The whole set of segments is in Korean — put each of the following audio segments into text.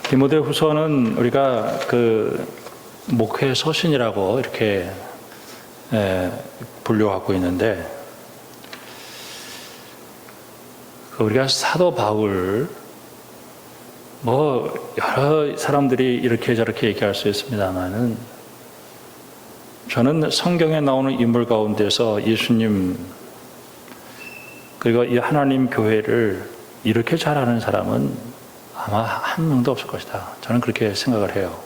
디모데후서는 우리가 그 목회 서신이라고 이렇게 분류하고 있는데, 우리가 사도 바울, 여러 사람들이 이렇게 저렇게 얘기할 수 있습니다만은, 저는 성경에 나오는 인물 가운데서 예수님 그리고 이 하나님 교회를 이렇게 잘하는 사람은 아마 한 명도 없을 것이다. 저는 그렇게 생각을 해요.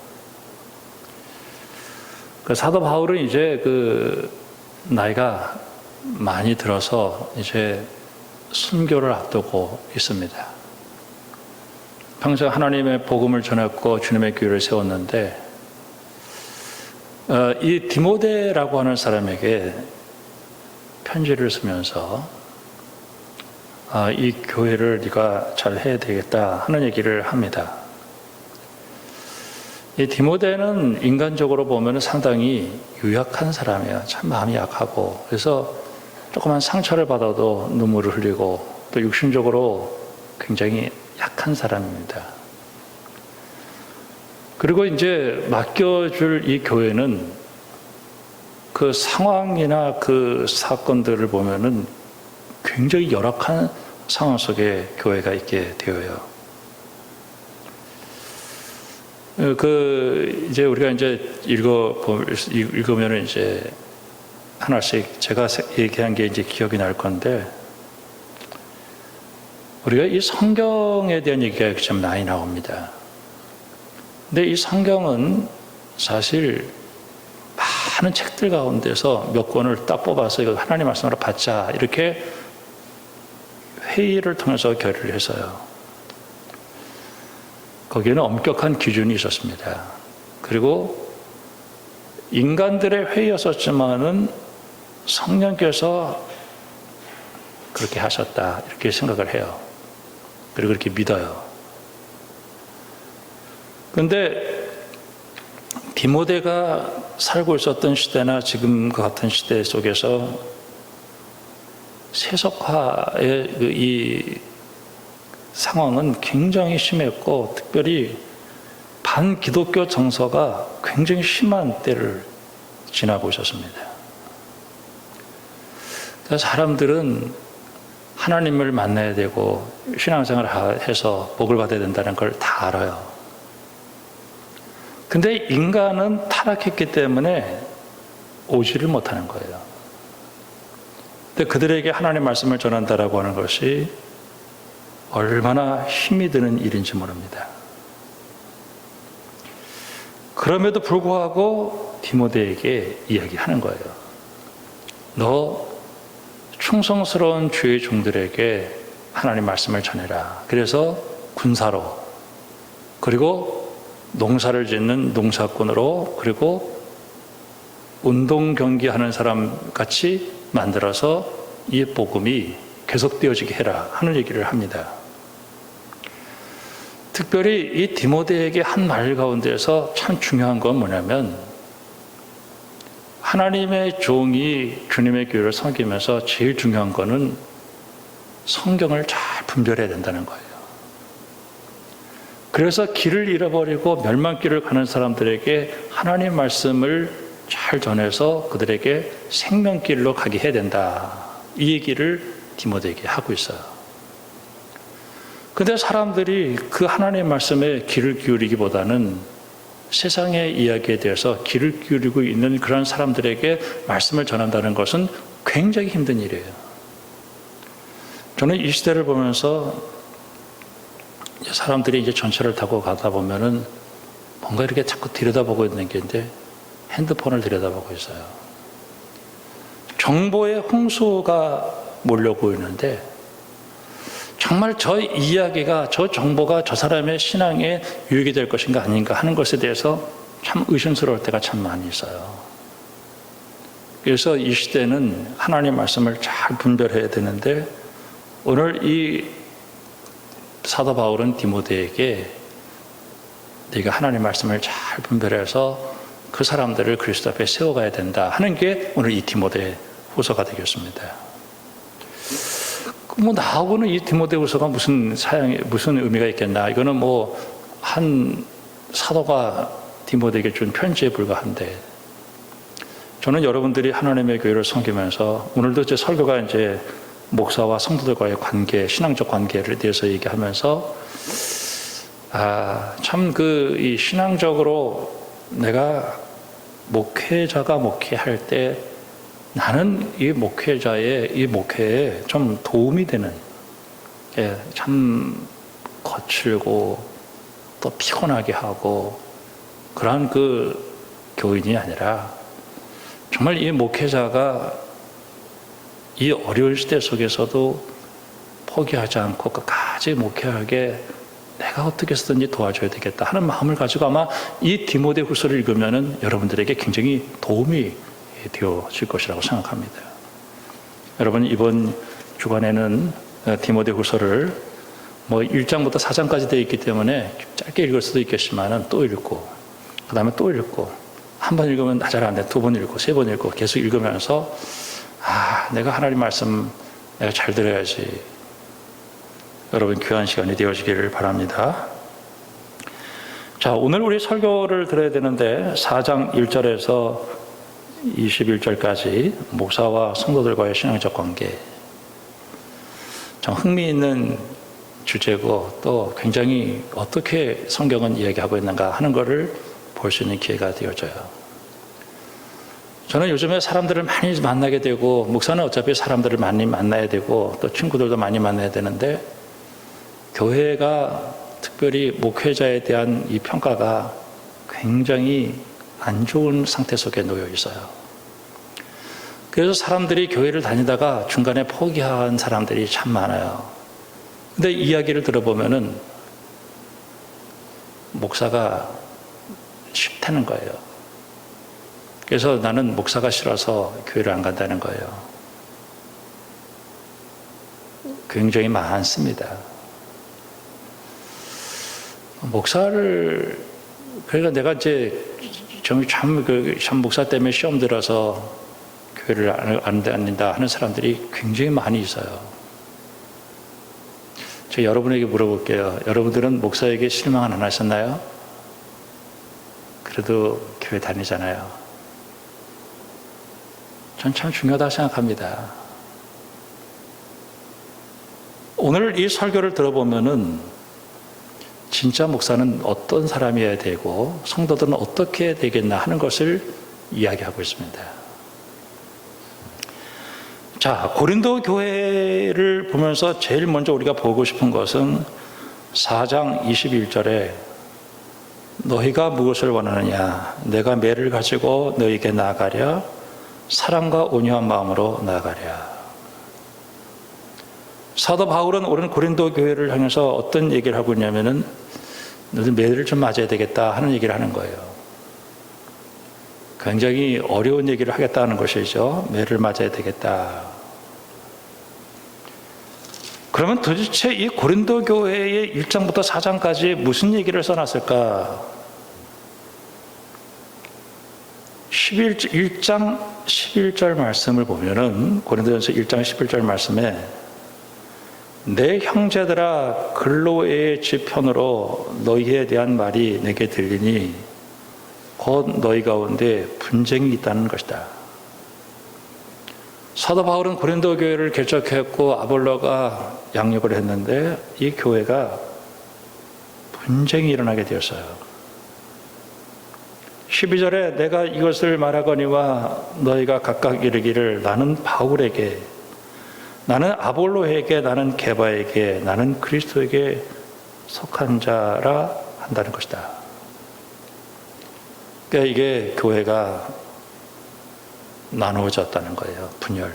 그 사도 바울은 이제 나이가 많이 들어서 이제 순교를 앞두고 있습니다. 평생 하나님의 복음을 전했고 주님의 교회를 세웠는데, 이 디모데라고 하는 사람에게 편지를 쓰면서 이 교회를 네가 잘 해야 되겠다 하는 얘기를 합니다. 이 디모데는 인간적으로 보면 상당히 유약한 사람이에요. 참 마음이 약하고, 그래서 조그만 상처를 받아도 눈물을 흘리고 또 육신적으로 굉장히 약한 사람입니다. 그리고 이제 맡겨줄 이 교회는 그 상황이나 그 사건들을 보면은 굉장히 열악한 상황 속에 교회가 있게 되어요. 이제 우리가 이제 읽으면은 이제 하나씩 제가 얘기한 게 이제 기억이 날 건데, 우리가 이 성경에 대한 얘기가 좀 많이 나옵니다. 근데 이 성경은 사실 많은 책들 가운데서 몇 권을 딱 뽑아서 이거 하나님 말씀으로 받자 이렇게 회의를 통해서 결의를 했어요. 거기에는 엄격한 기준이 있었습니다. 그리고 인간들의 회의였었지만은 성령께서 그렇게 하셨다 이렇게 생각을 해요. 그리고 그렇게 믿어요. 그런데 디모데가 살고 있었던 시대나 지금과 같은 시대 속에서 세속화의 이 상황은 굉장히 심했고, 특별히 반기독교 정서가 굉장히 심한 때를 지나고 있었습니다. 그래서 사람들은 하나님을 만나야 되고 신앙생활을 해서 복을 받아야 된다는 걸 다 알아요. 근데 인간은 타락했기 때문에 오지를 못하는 거예요. 근데 그들에게 하나님 말씀을 전한다라고 하는 것이 얼마나 힘이 드는 일인지 모릅니다. 그럼에도 불구하고 디모데에게 이야기하는 거예요. 너 충성스러운 주의 종들에게 하나님 말씀을 전해라. 그래서 군사로, 그리고 농사를 짓는 농사꾼으로, 그리고 운동 경기하는 사람 같이 만들어서 이 복음이 계속되어지게 해라 하는 얘기를 합니다. 특별히 이 디모데에게 한 말 가운데서 참 중요한 건 뭐냐면, 하나님의 종이 주님의 교회를 섬기면서 제일 중요한 거는 성경을 잘 분별해야 된다는 거예요. 그래서 길을 잃어버리고 멸망길을 가는 사람들에게 하나님 말씀을 잘 전해서 그들에게 생명길로 가게 해야 된다. 이 얘기를 디모데에게 하고 있어요. 그런데 사람들이 그 하나님 말씀에 귀를 기울이기보다는 세상의 이야기에 대해서 귀를 기울이고 있는 그런 사람들에게 말씀을 전한다는 것은 굉장히 힘든 일이에요. 저는 이 시대를 보면서 사람들이 이제 전철을 타고 가다 보면은 뭔가 이렇게 자꾸 들여다보고 있는 게 있는데, 핸드폰을 들여다보고 있어요. 정보의 홍수가 몰려오고 있는데, 정말 저 이야기가, 저 정보가 저 사람의 신앙에 유익이 될 것인가 아닌가 하는 것에 대해서 참 의심스러울 때가 참 많이 있어요. 그래서 이 시대는 하나님 말씀을 잘 분별해야 되는데, 오늘 이 사도 바울은 디모데에게 네가 하나님 말씀을 잘 분별해서 그 사람들을 그리스도 앞에 세워가야 된다 하는 게 오늘 이 디모데 후서가 되겠습니다. 나하고는 이 디모데 후서가 무슨 의미가 있겠나. 이거는 한 사도가 디모데에게 준 편지에 불과한데, 저는 여러분들이 하나님의 교회를 섬기면서 오늘도 제 설교가 이제 목사와 성도들과의 관계, 신앙적 관계를 대해서 얘기하면서 참 이 신앙적으로 내가 목회자가 목회할 때 나는 이 목회자의 이 목회에 좀 도움이 되는, 참 거칠고 또 피곤하게 하고 그러한 교인이 아니라 정말 이 목회자가 이 어려운 시대 속에서도 포기하지 않고 끝까지 목회하게 내가 어떻게 해서든지 도와줘야 되겠다 하는 마음을 가지고 아마 이 디모데후서를 읽으면은 여러분들에게 굉장히 도움이 되어질 것이라고 생각합니다. 여러분, 이번 주간에는 디모데후서를 1장부터 4장까지 되어 있기 때문에 짧게 읽을 수도 있겠지만은 또 읽고 그 다음에 또 읽고, 한 번 읽으면 잘 안 돼, 2번 읽고 3번 읽고 계속 읽으면서 내가 하나님 말씀 내가 잘 들어야지. 여러분, 귀한 시간이 되어지기를 바랍니다. 자, 오늘 우리 설교를 들어야 되는데 4장 1절에서 21절까지 목사와 성도들과의 신앙적 관계, 참 흥미있는 주제고 또 굉장히 어떻게 성경은 이야기하고 있는가 하는 것을 볼 수 있는 기회가 되어져요. 저는 요즘에 사람들을 많이 만나게 되고, 목사는 어차피 사람들을 많이 만나야 되고 또 친구들도 많이 만나야 되는데, 교회가 특별히 목회자에 대한 이 평가가 굉장히 안 좋은 상태 속에 놓여 있어요. 그래서 사람들이 교회를 다니다가 중간에 포기한 사람들이 참 많아요. 근데 이야기를 들어보면은 목사가 싫다는 거예요. 그래서 나는 목사가 싫어서 교회를 안 간다는 거예요. 굉장히 많습니다. 목사를, 그러니까 내가 이제 참 목사 때문에 시험 들어서 교회를 안 다닌다 하는 사람들이 굉장히 많이 있어요. 제가 여러분에게 물어볼게요. 여러분들은 목사에게 실망 안 하셨나요? 그래도 교회 다니잖아요. 전 참 중요하다고 생각합니다. 오늘 이 설교를 들어보면은 진짜 목사는 어떤 사람이어야 되고 성도들은 어떻게 되겠나 하는 것을 이야기하고 있습니다. 자, 고린도 교회를 보면서 제일 먼저 우리가 보고 싶은 것은 4장 21절에 너희가 무엇을 원하느냐? 내가 매를 가지고 너희에게 나아가랴? 사랑과 온유한 마음으로 나아가랴? 사도 바울은 오른 고린도 교회를 향해서 어떤 얘기를 하고 있냐면은 너희들 매를 좀 맞아야 되겠다 하는 얘기를 하는 거예요. 굉장히 어려운 얘기를 하겠다는 것이죠. 매를 맞아야 되겠다. 그러면 도대체 이 고린도 교회의 1장부터 4장까지 무슨 얘기를 써놨을까? 1장 11절 말씀을 보면은, 고린도전서 1장 11절 말씀에 내 형제들아 글로의 지편으로 너희에 대한 말이 내게 들리니 곧 너희 가운데 분쟁이 있다는 것이다. 사도 바울은 고린도 교회를 개척했고 아볼로가 양육을 했는데 이 교회가 분쟁이 일어나게 되었어요. 12절에 내가 이것을 말하거니와 너희가 각각 이르기를 나는 바울에게, 나는 아볼로에게, 나는 게바에게, 나는 그리스도에게 속한 자라 한다는 것이다. 그러니까 이게 교회가 나누어졌다는 거예요. 분열.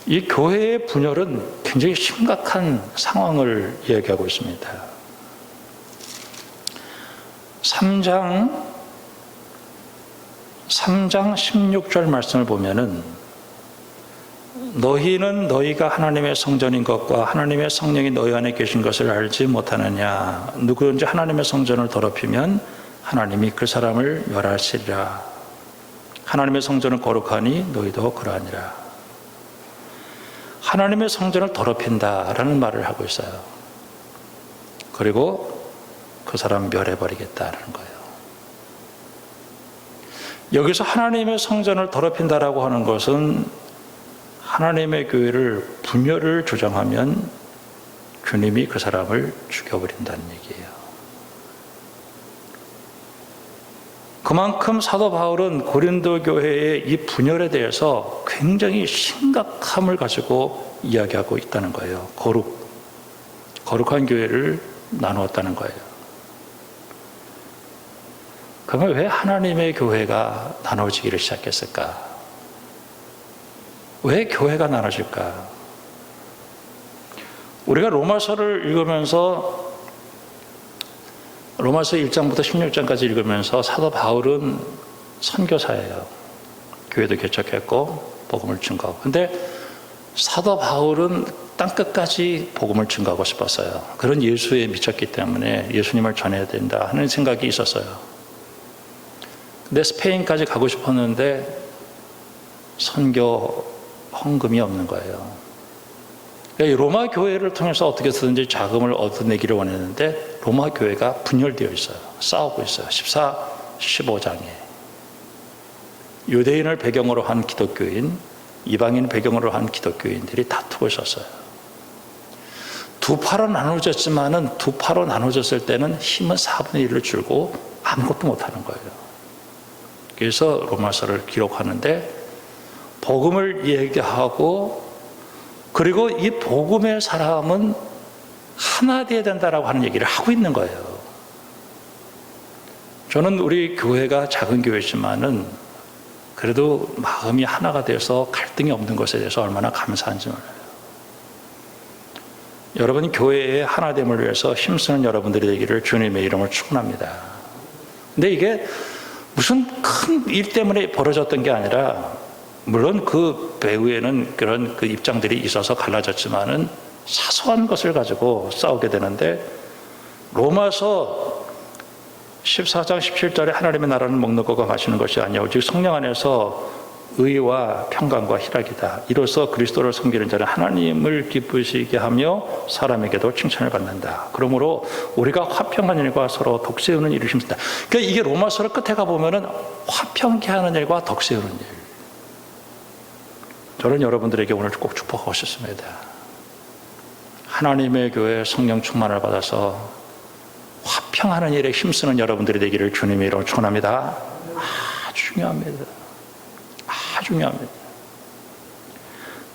이 교회의 분열은 굉장히 심각한 상황을 이야기하고 있습니다. 3장 16절 말씀을 보면은 너희는 너희가 하나님의 성전인 것과 하나님의 성령이 너희 안에 계신 것을 알지 못하느냐? 누구든지 하나님의 성전을 더럽히면 하나님이 그 사람을 멸하시리라. 하나님의 성전은 거룩하니 너희도 그러하니라. 하나님의 성전을 더럽힌다라는 말을 하고 있어요. 그리고 그 사람 멸해버리겠다는 거예요. 여기서 하나님의 성전을 더럽힌다라고 하는 것은 하나님의 교회를 분열을 조장하면 주님이 그 사람을 죽여버린다는 얘기예요. 그만큼 사도 바울은 고린도 교회의 이 분열에 대해서 굉장히 심각함을 가지고 이야기하고 있다는 거예요. 거룩한 교회를 나누었다는 거예요. 그러면 왜 하나님의 교회가 나눠지기를 시작했을까? 왜 교회가 나눠질까? 우리가 로마서를 읽으면서 로마서 1장부터 16장까지 읽으면서 사도 바울은 선교사예요. 교회도 개척했고 복음을 증거하고. 근데 사도 바울은 땅끝까지 복음을 증거하고 싶었어요. 그런 예수에 미쳤기 때문에 예수님을 전해야 된다 하는 생각이 있었어요. 근데 스페인까지 가고 싶었는데 선교 헌금이 없는 거예요. 그러니까 로마 교회를 통해서 어떻게든지 자금을 얻어내기를 원했는데 로마 교회가 분열되어 있어요. 싸우고 있어요. 14, 15장에. 유대인을 배경으로 한 기독교인, 이방인 배경으로 한 기독교인들이 다투고 있었어요. 두 파로 나눠졌지만은 두 파로 나눠졌을 때는 힘은 4분의 1을 줄고 아무것도 못하는 거예요. 그래서 로마서를 기록하는데 복음을 얘기하고 그리고 이 복음의 사람은 하나 되어야 된다라고 하는 얘기를 하고 있는 거예요. 저는 우리 교회가 작은 교회지만은 그래도 마음이 하나가 돼서 갈등이 없는 것에 대해서 얼마나 감사한지 몰라요. 여러분 교회의 하나됨을 위해서 힘쓰는 여러분들이 되기를 주님의 이름으로 축원합니다. 근데 이게 무슨 큰 일 때문에 벌어졌던 게 아니라 물론 그 배후에는 그런 그 입장들이 있어서 갈라졌지만은 사소한 것을 가지고 싸우게 되는데 로마서 14장 17절에 하나님의 나라는 먹는 것과 마시는 것이 아니요 오직 성령 안에서 의와 평강과 희락이다. 이로써 그리스도를 섬기는 자는 하나님을 기쁘시게 하며 사람에게도 칭찬을 받는다. 그러므로 우리가 화평한 일과 서로 덕세우는 일을 힘쓴다. 그러니까 이게 로마서를 끝에 가보면은 화평케 하는 일과 덕세우는 일. 저는 여러분들에게 오늘 꼭 축복하고 싶습니다. 하나님의 교회 성령 충만을 받아서 화평하는 일에 힘쓰는 여러분들이 되기를 주님의 이름으로 축원합니다. 중요합니다. 중요합니다.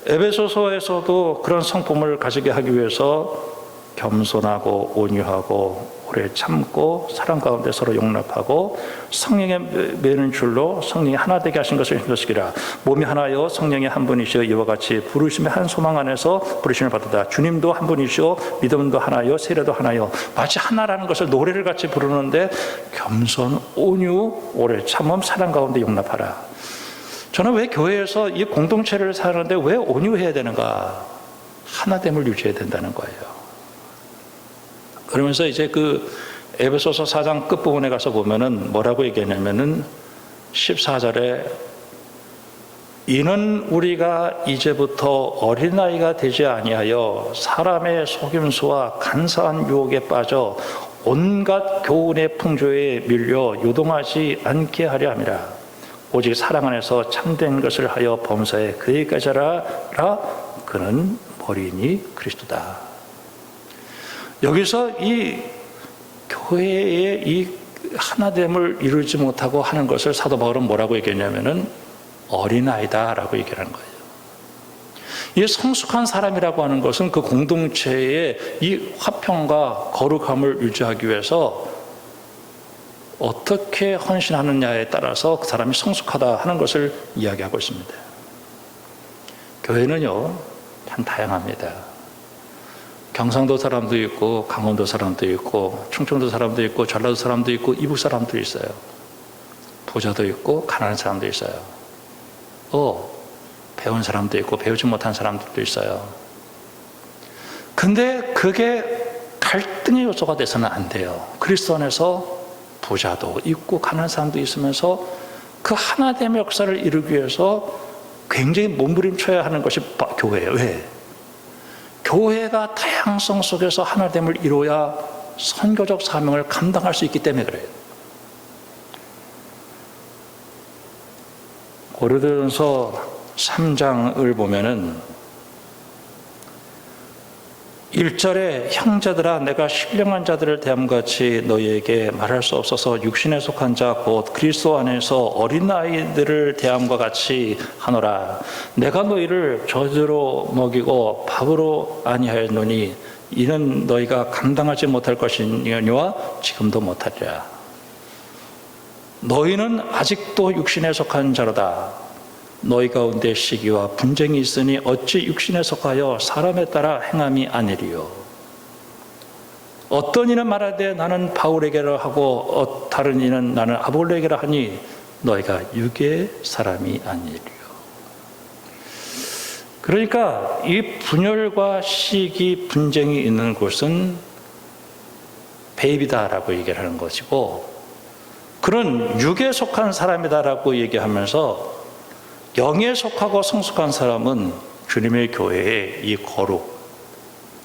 에베소서에서도 그런 성품을 가지게 하기 위해서 겸손하고 온유하고 오래 참고 사랑 가운데 서로 용납하고 성령에 매는 줄로 성령이 하나 되게 하신 것을 힘쓰시기라. 몸이 하나요 성령이 한 분이시여 이와 같이 부르심의 한 소망 안에서 부르심을 받으다. 주님도 한 분이시오 믿음도 하나요 세례도 하나요. 마치 하나라는 것을 노래를 같이 부르는데 겸손 온유 오래 참음 사랑 가운데 용납하라. 저는 왜 교회에서 이 공동체를 사는데 왜 온유해야 되는가? 하나됨을 유지해야 된다는 거예요. 그러면서 이제 그 에베소서 4장 끝부분에 가서 보면은 뭐라고 얘기하냐면은 14절에 이는 우리가 이제부터 어린아이가 되지 아니하여 사람의 속임수와 간사한 유혹에 빠져 온갖 교훈의 풍조에 밀려 요동하지 않게 하려 함이라. 오직 사랑 안에서 참된 것을 하여 범사에 그에게까지 하라. 그는 머리이니 그리스도다. 여기서 이 교회의 이 하나됨을 이루지 못하고 하는 것을 사도 바울은 뭐라고 얘기했냐면은 어린아이다라고 얘기하는 거예요. 이 성숙한 사람이라고 하는 것은 그 공동체의 이 화평과 거룩함을 유지하기 위해서 어떻게 헌신하느냐에 따라서 그 사람이 성숙하다 하는 것을 이야기하고 있습니다. 교회는요, 참 다양합니다. 경상도 사람도 있고, 강원도 사람도 있고, 충청도 사람도 있고, 전라도 사람도 있고, 이북 사람도 있어요. 부자도 있고, 가난한 사람도 있어요. 배운 사람도 있고, 배우지 못한 사람들도 있어요. 근데 그게 갈등의 요소가 돼서는 안 돼요. 그리스도 안에서 부자도 있고 가난한 사람도 있으면서 그 하나됨의 역사를 이루기 위해서 굉장히 몸부림쳐야 하는 것이 교회예요. 왜? 교회가 다양성 속에서 하나됨을 이루어야 선교적 사명을 감당할 수 있기 때문에 그래요. 고린도전서 3장을 보면은 1절에 형제들아 내가 신령한 자들을 대함같이 너희에게 말할 수 없어서 육신에 속한 자 곧 그리스도 안에서 어린 아이들을 대함과 같이 하노라. 내가 너희를 젖으로 먹이고 밥으로 아니하였노니 이는 너희가 감당하지 못할 것이니와 지금도 못하리라. 너희는 아직도 육신에 속한 자로다. 너희 가운데 시기와 분쟁이 있으니 어찌 육신에 속하여 사람에 따라 행함이 아니리요. 어떤 이는 말하되 나는 바울에게라 하고 다른 이는 나는 아볼로에게라 하니 너희가 육의 사람이 아니리요. 그러니까 이 분열과 시기, 분쟁이 있는 곳은 배입이다라고 얘기를 하는 것이고, 그런 육에 속한 사람이다라고 얘기하면서 영에 속하고 성숙한 사람은 주님의 교회의 이 거룩,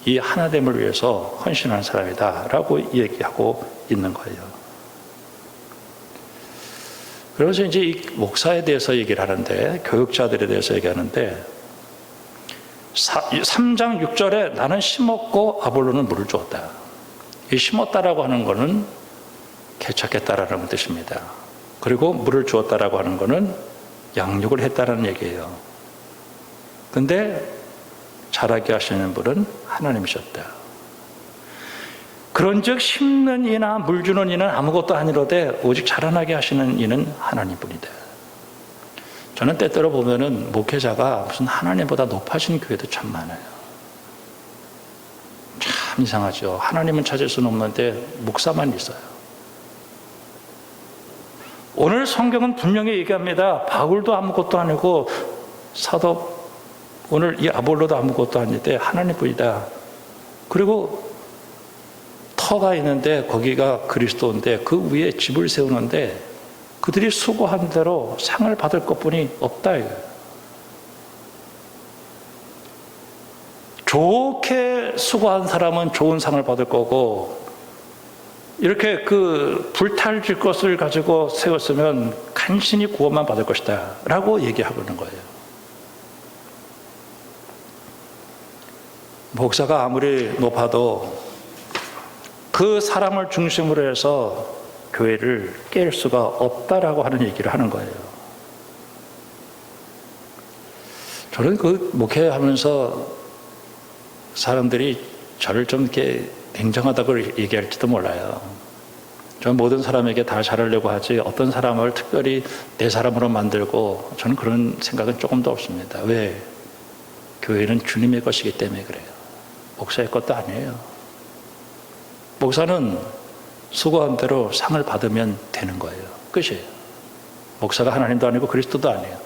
이 하나됨을 위해서 헌신한 사람이다라고 얘기하고 있는 거예요. 그래서 이제 이 목사에 대해서 얘기를 하는데, 교육자들에 대해서 얘기하는데 3장 6절에 나는 심었고 아볼로는 물을 주었다. 이 심었다라고 하는 것은 개척했다라는 뜻입니다. 그리고 물을 주었다라고 하는 것은 양육을 했다라는 얘기예요. 근데 자라게 하시는 분은 하나님이셨다. 그런즉 심는 이나 물 주는 이는 아무것도 아니로되 오직 자라나게 하시는 이는 하나님뿐이다. 저는 때때로 보면은 목회자가 무슨 하나님보다 높아진 교회도 참 많아요. 참 이상하죠. 하나님은 찾을 수는 없는데 목사만 있어요. 오늘 성경은 분명히 얘기합니다. 바울도 아무것도 아니고 사도 오늘 이 아볼로도 아무것도 아닌데 하나님뿐이다. 그리고 터가 있는데 거기가 그리스도인데 그 위에 집을 세우는데 그들이 수고한 대로 상을 받을 것뿐이 없다. 좋게 수고한 사람은 좋은 상을 받을 거고, 이렇게 그 불탈질 것을 가지고 세웠으면 간신히 구원만 받을 것이다 라고 얘기하고 있는 거예요. 목사가 아무리 높아도 그 사람을 중심으로 해서 교회를 깰 수가 없다라고 하는 얘기를 하는 거예요. 저는 그 목회하면서 사람들이 저를 좀 이렇게 냉정하다고 얘기할지도 몰라요. 저는 모든 사람에게 다 잘하려고 하지 어떤 사람을 특별히 내 사람으로 만들고 저는 그런 생각은 조금도 없습니다. 왜? 교회는 주님의 것이기 때문에 그래요. 목사의 것도 아니에요. 목사는 수고한 대로 상을 받으면 되는 거예요. 끝이에요. 목사가 하나님도 아니고 그리스도도 아니에요.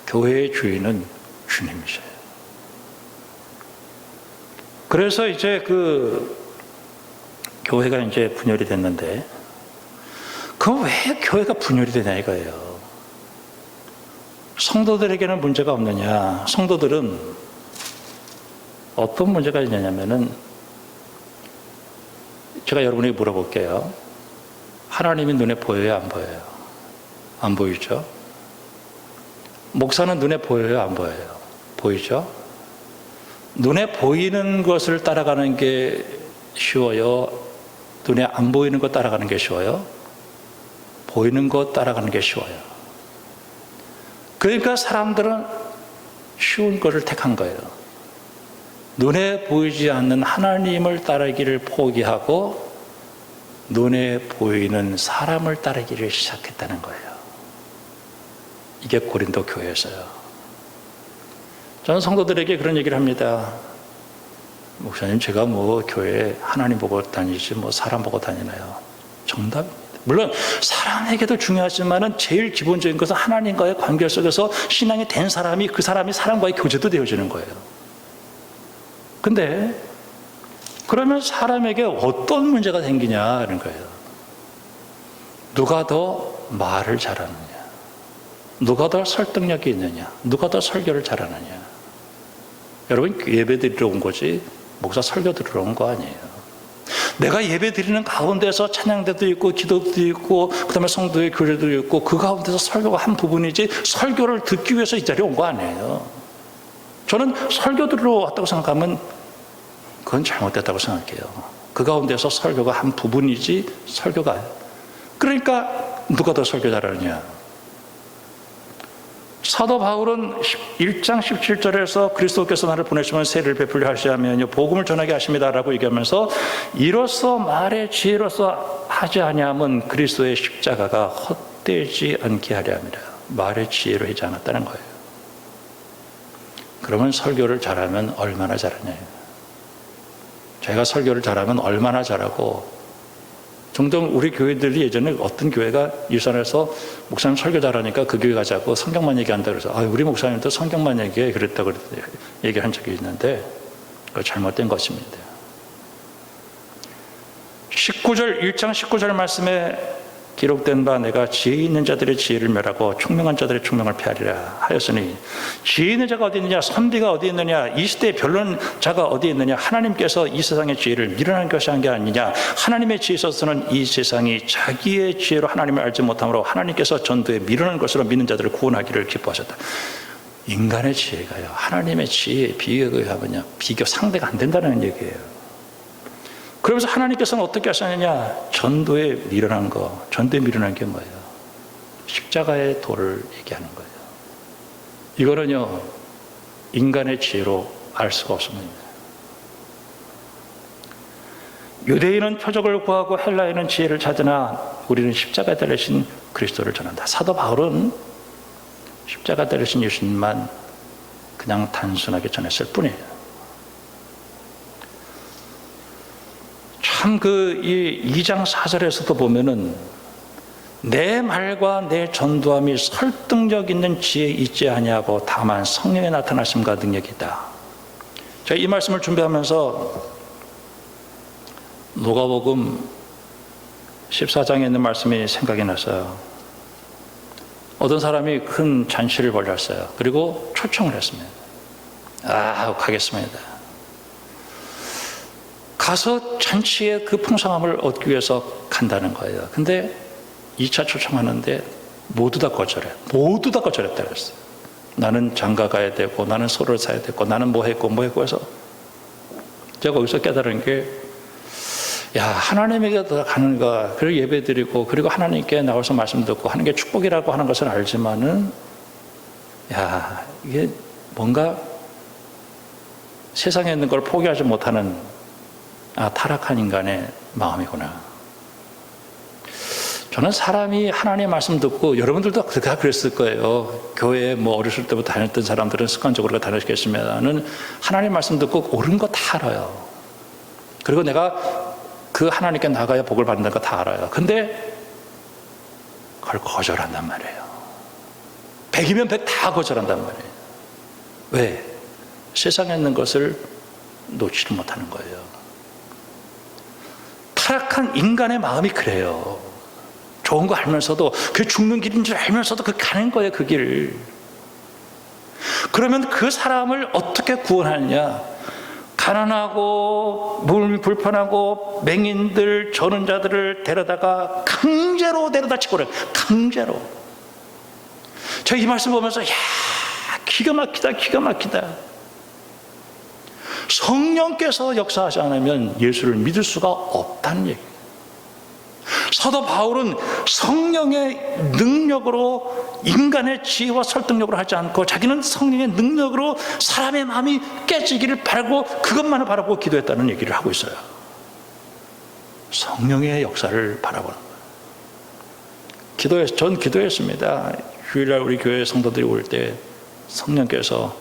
교회의 주인은 주님이셔요. 그래서 이제 교회가 이제 분열이 됐는데, 그럼 왜 교회가 분열이 되냐 이거예요. 성도들에게는 문제가 없느냐? 성도들은 어떤 문제가 있냐면은, 제가 여러분에게 물어볼게요. 하나님이 눈에 보여요, 안 보여요? 안 보이죠? 목사는 눈에 보여요, 안 보여요? 보이죠? 눈에 보이는 것을 따라가는 게 쉬워요? 눈에 안 보이는 것 따라가는 게 쉬워요? 보이는 것 따라가는 게 쉬워요. 그러니까 사람들은 쉬운 것을 택한 거예요. 눈에 보이지 않는 하나님을 따르기를 포기하고 눈에 보이는 사람을 따르기를 시작했다는 거예요. 이게 고린도 교회였어요. 저는 성도들에게 그런 얘기를 합니다. 목사님, 제가 교회에 하나님 보고 다니지 사람 보고 다니나요? 정답입니다. 물론 사람에게도 중요하지만은 제일 기본적인 것은 하나님과의 관계 속에서 신앙이 된 사람이 그 사람이 사람과의 교제도 되어지는 거예요. 근데 그러면 사람에게 어떤 문제가 생기냐는 거예요. 누가 더 말을 잘하느냐, 누가 더 설득력이 있느냐, 누가 더 설교를 잘하느냐. 여러분, 예배 드리러 온 거지 목사 설교 들으러 온 거 아니에요. 내가 예배 드리는 가운데서 찬양대도 있고 기도도 있고 그다음에 성도의 교제도 있고 그 가운데서 설교가 한 부분이지 설교를 듣기 위해서 이 자리에 온 거 아니에요. 저는 설교 들으러 왔다고 생각하면 그건 잘못됐다고 생각해요. 그 가운데서 설교가 한 부분이지 설교가. 그러니까 누가 더 설교 잘하느냐. 사도 바울은 1장 17절에서 그리스도께서 나를 보내시면 세를 베풀려 하시면요 복음을 전하게 하십니다라고 얘기하면서 이로써 말의 지혜로서 하지 아니함은 그리스도의 십자가가 헛되지 않게 하려 합니다. 말의 지혜로 하지 않았다는 거예요. 그러면 설교를 잘하면 얼마나 잘하냐. 제가 설교를 잘하면 얼마나 잘하고 종종 우리 교회들이 예전에 어떤 교회가 일산에서 목사님 설교 잘하니까 그 교회 가자고 성경만 얘기한다 그래서 우리 목사님도 성경만 얘기해 그랬다고 얘기한 적이 있는데 그거 잘못된 것입니다. 1장 19절 말씀에 기록된 바 내가 지혜 있는 자들의 지혜를 멸하고 총명한 자들의 총명을 폐하리라 하였으니 지혜 있는 자가 어디 있느냐 선비가 어디 있느냐 이 시대의 변론자가 어디 있느냐 하나님께서 이 세상의 지혜를 미련한 것이 한 게 아니냐 하나님의 지혜에 있어서는 이 세상이 자기의 지혜로 하나님을 알지 못함으로 하나님께서 전도에 미련한 것으로 믿는 자들을 구원하기를 기뻐하셨다. 인간의 지혜가요 하나님의 지혜에 비교하면요 비교 상대가 안 된다는 얘기예요. 그러면서 하나님께서는 어떻게 하셨느냐? 전도에 미련한 거. 전도에 미련한 게 뭐예요? 십자가의 도를 얘기하는 거예요. 이거는요, 인간의 지혜로 알 수가 없습니다. 유대인은 표적을 구하고 헬라인은 지혜를 찾으나 우리는 십자가에 달리신 그리스도를 전한다. 사도 바울은 십자가에 달리신 예수님만 그냥 단순하게 전했을 뿐이에요. 참 이 2장 4절에서도 보면은 내 말과 내 전도함이 설득력 있는 지혜 있지 아니하고 다만 성령의 나타나심과 능력이 있다. 제가 이 말씀을 준비하면서 누가복음 14장에 있는 말씀이 생각이 났어요. 어떤 사람이 큰 잔치를 벌였어요. 그리고 초청을 했습니다. 가겠습니다. 가서 잔치의 그 풍성함을 얻기 위해서 간다는 거예요. 근데 2차 초청하는데 모두 다 거절해. 모두 다 거절했다 그랬어요. 나는 장가 가야 되고 나는 소를 사야 되고 나는 뭐 했고 해서 제가 거기서 깨달은 게 하나님에게 가는 거 그리고 예배 드리고 그리고 하나님께 나와서 말씀 듣고 하는 게 축복이라고 하는 것은 알지만은 이게 뭔가 세상에 있는 걸 포기하지 못하는 타락한 인간의 마음이구나. 저는 사람이 하나님의 말씀 듣고 여러분들도 다 그랬을 거예요. 교회에 어렸을 때부터 다녔던 사람들은 습관적으로 다녔겠지만은 하나님의 말씀 듣고 옳은 거 다 알아요. 그리고 내가 그 하나님께 나가야 복을 받는다는 거 다 알아요. 근데 그걸 거절한단 말이에요. 100이면 100 다 거절한단 말이에요. 왜? 세상에 있는 것을 놓지를 못하는 거예요. 타락한 인간의 마음이 그래요. 좋은 거 알면서도 그게 죽는 길인 줄 알면서도 그 가는 거예요. 그 길을. 그러면 그 사람을 어떻게 구원하느냐? 가난하고 몸이 불편하고 맹인들 저는 자들을 데려다가 강제로 데려다 치고래. 강제로. 제가 이 말씀 보면서 기가 막히다. 성령께서 역사하지 않으면 예수를 믿을 수가 없다는 얘기예요. 사도 바울은 성령의 능력으로 인간의 지혜와 설득력으로 하지 않고 자기는 성령의 능력으로 사람의 마음이 깨지기를 바라고 그것만을 바라보고 기도했다는 얘기를 하고 있어요. 성령의 역사를 바라보는 거예요. 전 기도했습니다. 주일날 우리 교회 성도들이 올 때 성령께서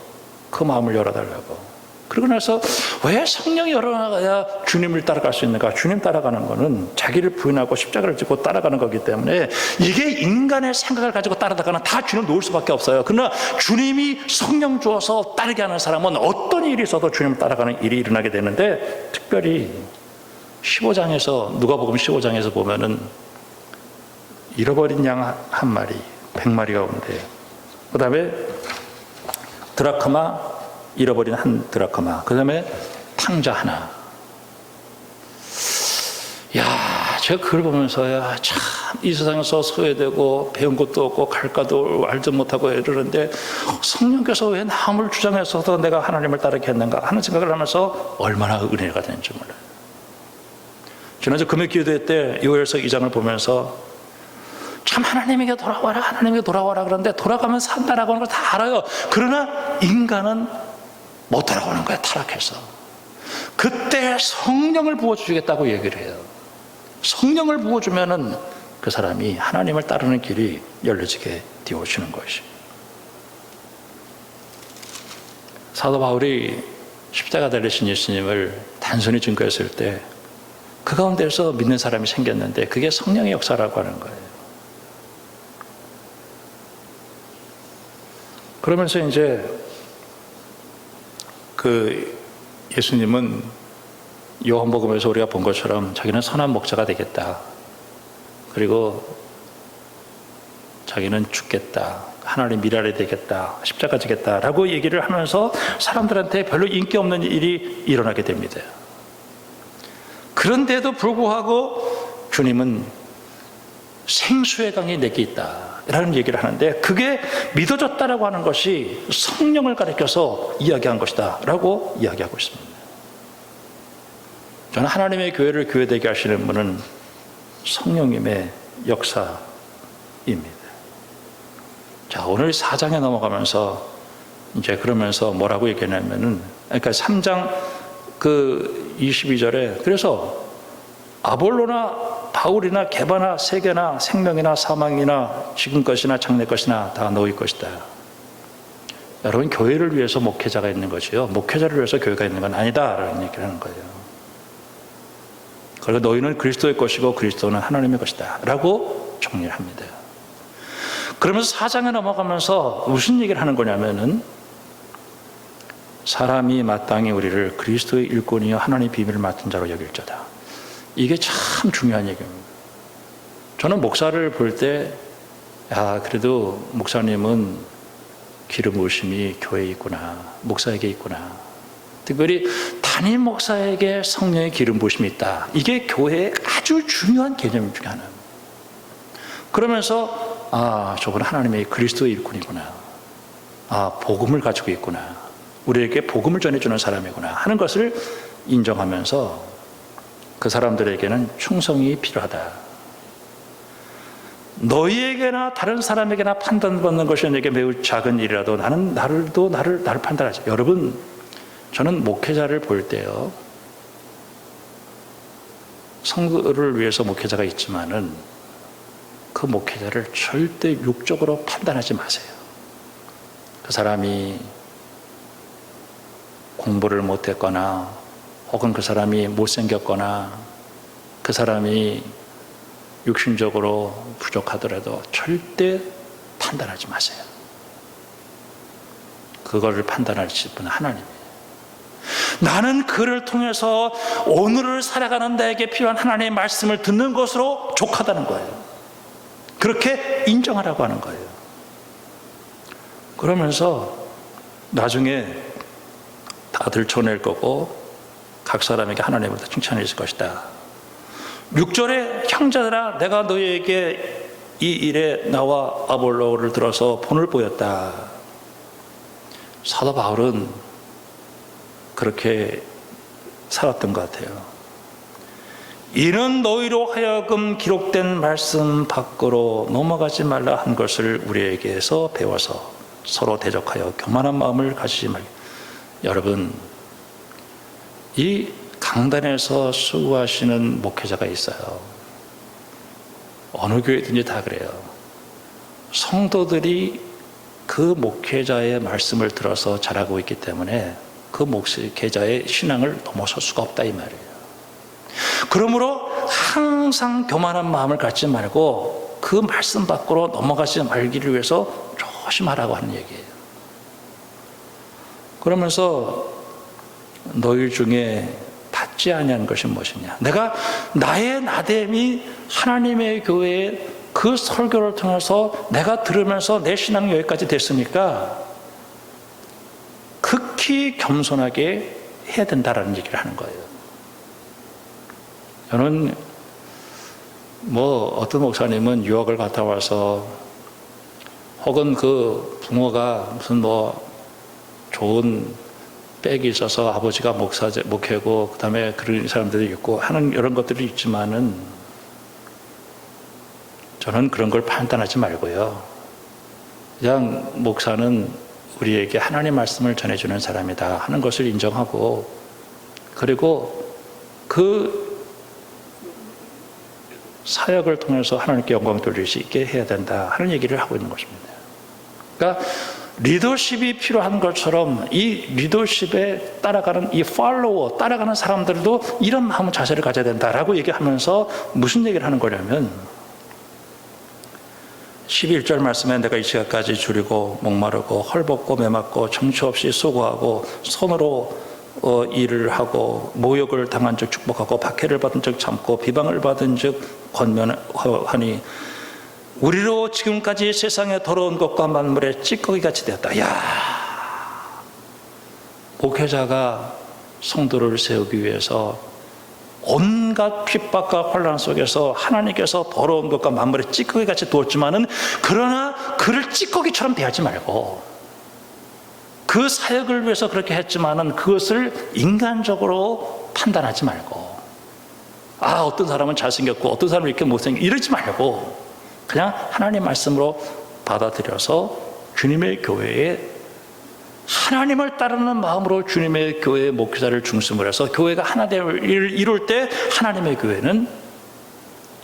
그 마음을 열어달라고. 그러고 나서 왜 성령이 열어나가야 주님을 따라갈 수 있는가? 주님 따라가는 거는 자기를 부인하고 십자가를 지고 따라가는 거기 때문에 이게 인간의 생각을 가지고 따라다가는 다 주님 놓을 수밖에 없어요. 그러나 주님이 성령 주어서 따르게 하는 사람은 어떤 일이 있어도 주님을 따라가는 일이 일어나게 되는데 특별히 15장에서 누가복음 15장에서 보면은 잃어버린 양 한 마리 100마리 가운데 그 다음에 드라크마 잃어버린 한 드라크마 그 다음에 탕자 하나. 야, 제가 그걸 보면서 참 이 세상에서 소외되고 배운 것도 없고 갈까도 알지 못하고 이러는데 성령께서 왜 남을 주장해서도 내가 하나님을 따르게 했는가 하는 생각을 하면서 얼마나 은혜가 되는지 몰라요. 지난주 금요기도회 때 요엘서 2장을 보면서 참 하나님에게 돌아와라, 하나님에게 돌아와라 그러는데 돌아가면 산다라고 하는 걸 다 알아요. 그러나 인간은 못 돌아오는 거예요, 타락해서. 그때 성령을 부어주겠다고 얘기를 해요. 성령을 부어주면은 그 사람이 하나님을 따르는 길이 열려지게 되어주는 것이. 사도 바울이 십자가 달리신 예수님을 단순히 증거했을 때 그 가운데서 믿는 사람이 생겼는데 그게 성령의 역사라고 하는 거예요. 그러면서 이제 그 예수님은 요한복음에서 우리가 본 것처럼 자기는 선한 목자가 되겠다. 그리고 자기는 죽겠다. 하나님 미랄이 되겠다. 십자가 지겠다. 라고 얘기를 하면서 사람들한테 별로 인기 없는 일이 일어나게 됩니다. 그런데도 불구하고 주님은 생수의 강이 내게 있다. 라는 얘기를 하는데 그게 믿어졌다라고 하는 것이 성령을 가리켜서 이야기한 것이다. 라고 이야기하고 있습니다. 저는 하나님의 교회를 교회되게 하시는 분은 성령님의 역사입니다. 자, 오늘 4장에 넘어가면서 이제 그러면서 뭐라고 얘기했냐면은, 그러니까 3장 그 22절에 그래서 아볼로나 바울이나 게바나 세계나 생명이나 사망이나 지금 것이나 장래 것이나 다 너희 것이다. 여러분, 교회를 위해서 목회자가 있는 것이요, 목회자를 위해서 교회가 있는 건 아니다 라는 얘기를 하는 거예요. 그리고 너희는 그리스도의 것이고 그리스도는 하나님의 것이다 라고 정리를 합니다. 그러면서 4장에 넘어가면서 무슨 얘기를 하는 거냐면은, 사람이 마땅히 우리를 그리스도의 일꾼이요 하나님의 비밀을 맡은 자로 여길자다. 이게 참 중요한 얘기입니다. 저는 목사를 볼 때 그래도 목사님은 기름 부으심이 교회에 있구나, 목사에게 있구나, 특별히 담임 목사에게 성령의 기름 부으심이 있다. 이게 교회의 아주 중요한 개념 중에 하나입니다. 그러면서 저건 하나님의 그리스도의 일꾼이구나, 복음을 가지고 있구나, 우리에게 복음을 전해주는 사람이구나 하는 것을 인정하면서 그 사람들에게는 충성이 필요하다. 너희에게나 다른 사람에게나 판단받는 것이 내게 매우 작은 일이라도 나는 나를 판단하지. 여러분, 저는 목회자를 볼 때요, 성도를 위해서 목회자가 있지만은 그 목회자를 절대 육적으로 판단하지 마세요. 그 사람이 공부를 못했거나 혹은 그 사람이 못생겼거나 그 사람이 육신적으로 부족하더라도 절대 판단하지 마세요. 그거를 판단할 분은 하나님이에요. 나는 그를 통해서 오늘을 살아가는 나에게 필요한 하나님의 말씀을 듣는 것으로 족하다는 거예요. 그렇게 인정하라고 하는 거예요. 그러면서 나중에 다 들춰낼 거고 각 사람에게 하나님으로부터 칭찬이 있을 것이다. 6절에 형제들아, 내가 너희에게 이 일에 나와 아볼로를 들어서 본을 보였다. 사도 바울은 그렇게 살았던 것 같아요. 이는 너희로 하여금 기록된 말씀 밖으로 넘어가지 말라 한 것을 우리에게서 배워서 서로 대적하여 교만한 마음을 가지지 말라. 여러분, 이 강단에서 수고하시는 목회자가 있어요. 어느 교회든지 다 그래요. 성도들이 그 목회자의 말씀을 들어서 자라고 있기 때문에 그 목회자의 신앙을 넘어설 수가 없다 이 말이에요. 그러므로 항상 교만한 마음을 갖지 말고 그 말씀 밖으로 넘어가지 말기를 위해서 조심하라고 하는 얘기예요. 그러면서 너희 중에 받지 아니하는 것이 무엇이냐? 내가 나의 나됨이 하나님의 교회에 그 설교를 통해서 내가 들으면서 내 신앙이 여기까지 됐으니까 극히 겸손하게 해야 된다라는 얘기를 하는 거예요. 저는 어떤 목사님은 유학을 갔다 와서 혹은 그 부모가 무슨 좋은 백이 있어서 아버지가 목회고 그 다음에 그런 사람들이 있고 하는 이런 것들이 있지만은 저는 그런 걸 판단하지 말고요. 그냥 목사는 우리에게 하나님 말씀을 전해주는 사람이다 하는 것을 인정하고 그리고 그 사역을 통해서 하나님께 영광 돌릴 수 있게 해야 된다 하는 얘기를 하고 있는 것입니다. 그러니까 리더십이 필요한 것처럼 이 리더십에 따라가는 이 팔로워, 따라가는 사람들도 이런 마음 자세를 가져야 된다라고 얘기하면서 무슨 얘기를 하는 거냐면 11절 말씀에 내가 이 시간까지 줄이고 목마르고 헐벗고 매맞고 정처 없이 수고하고 손으로 일을 하고 모욕을 당한 즉 축복하고 박해를 받은 즉 참고 비방을 받은 즉 권면하니 우리로 지금까지 세상에 더러운 것과 만물의 찌꺼기같이 되었다. 야, 목회자가 성도를 세우기 위해서 온갖 핍박과 혼란 속에서 하나님께서 더러운 것과 만물의 찌꺼기같이 두었지만은 그러나 그를 찌꺼기처럼 대하지 말고 그 사역을 위해서 그렇게 했지만은 그것을 인간적으로 판단하지 말고 어떤 사람은 잘생겼고 어떤 사람은 이렇게 못생겼고 이러지 말고 그냥 하나님 말씀으로 받아들여서 주님의 교회에 하나님을 따르는 마음으로 주님의 교회의 목회자를 중심으로 해서 교회가 하나됨을 이룰 때 하나님의 교회는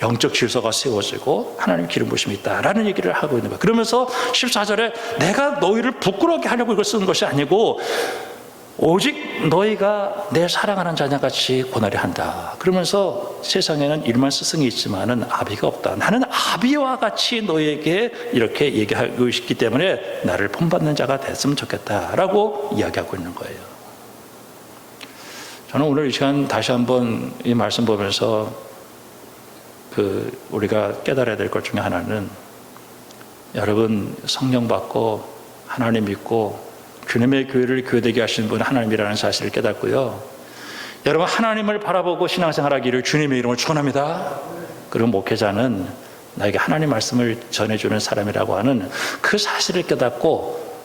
영적 질서가 세워지고 하나님 기름 부심이 있다라는 얘기를 하고 있는 거예요. 그러면서 14절에 내가 너희를 부끄럽게 하려고 이걸 쓰는 것이 아니고 오직 너희가 내 사랑하는 자녀같이 고난이 한다. 그러면서 세상에는 일만 스승이 있지만은 아비가 없다. 나는 아비와 같이 너희에게 이렇게 얘기하고 있기 때문에 나를 본받는 자가 됐으면 좋겠다라고 이야기하고 있는 거예요. 저는 오늘 이 시간 다시 한번 이 말씀 보면서 우리가 깨달아야 될 것 중에 하나는 여러분 성령 받고 하나님 믿고 주님의 교회를 교회되게 하시는 분은 하나님이라는 사실을 깨닫고요. 여러분 하나님을 바라보고 신앙생활하기를 주님의 이름으로 축원합니다. 그리고 목회자는 나에게 하나님 말씀을 전해주는 사람이라고 하는 그 사실을 깨닫고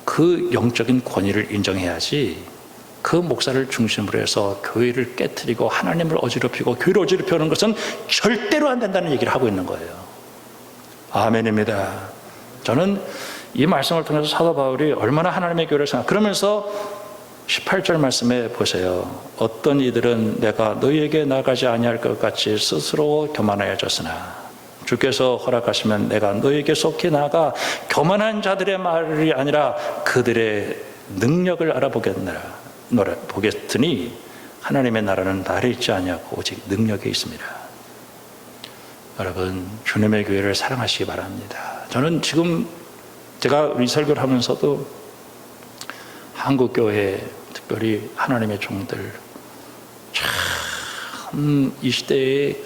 그 영적인 권위를 인정해야지 그 목사를 중심으로 해서 교회를 깨트리고 하나님을 어지럽히고 교회를 어지럽히는 것은 절대로 안 된다는 얘기를 하고 있는 거예요. 아멘입니다. 저는 이 말씀을 통해서 사도 바울이 얼마나 하나님의 교회를 그러면서 18절 말씀에 보세요. 어떤 이들은 내가 너희에게 나가지 아니할 것 같이 스스로 교만하여졌으나 주께서 허락하시면 내가 너희에게 속히 나가 교만한 자들의 말이 아니라 그들의 능력을 보겠으니 하나님의 나라는 날에 있지 아니하고 오직 능력에 있습니다. 여러분 주님의 교회를 사랑하시기 바랍니다. 저는 지금 제가 이 설교를 하면서도 한국교회 특별히 하나님의 종들 참 이 시대의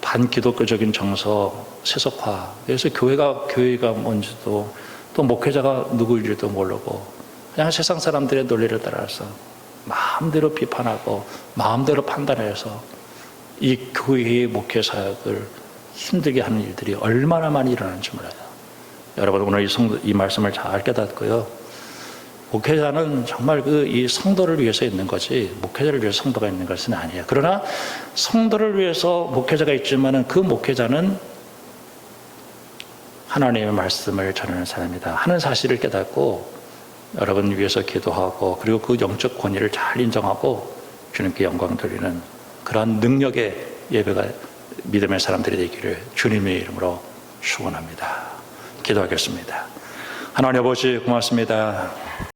반기독교적인 정서 세속화 그래서 교회가 뭔지도 또 목회자가 누구인지도 모르고 그냥 세상 사람들의 논리를 따라서 마음대로 비판하고 마음대로 판단해서 이 교회의 목회 사역을 힘들게 하는 일들이 얼마나 많이 일어나는지 몰라요. 여러분 오늘 이 말씀을 잘 깨닫고요. 목회자는 정말 이 성도를 위해서 있는 거지 목회자를 위해서 성도가 있는 것은 아니에요. 그러나 성도를 위해서 목회자가 있지만은 그 목회자는 하나님의 말씀을 전하는 사람이다 하는 사실을 깨닫고 여러분 위해서 기도하고 그리고 그 영적 권위를 잘 인정하고 주님께 영광 돌리는 그러한 능력의 예배가 믿음의 사람들이 되기를 주님의 이름으로 축원합니다. 기도하겠습니다. 하나님 아버지 고맙습니다.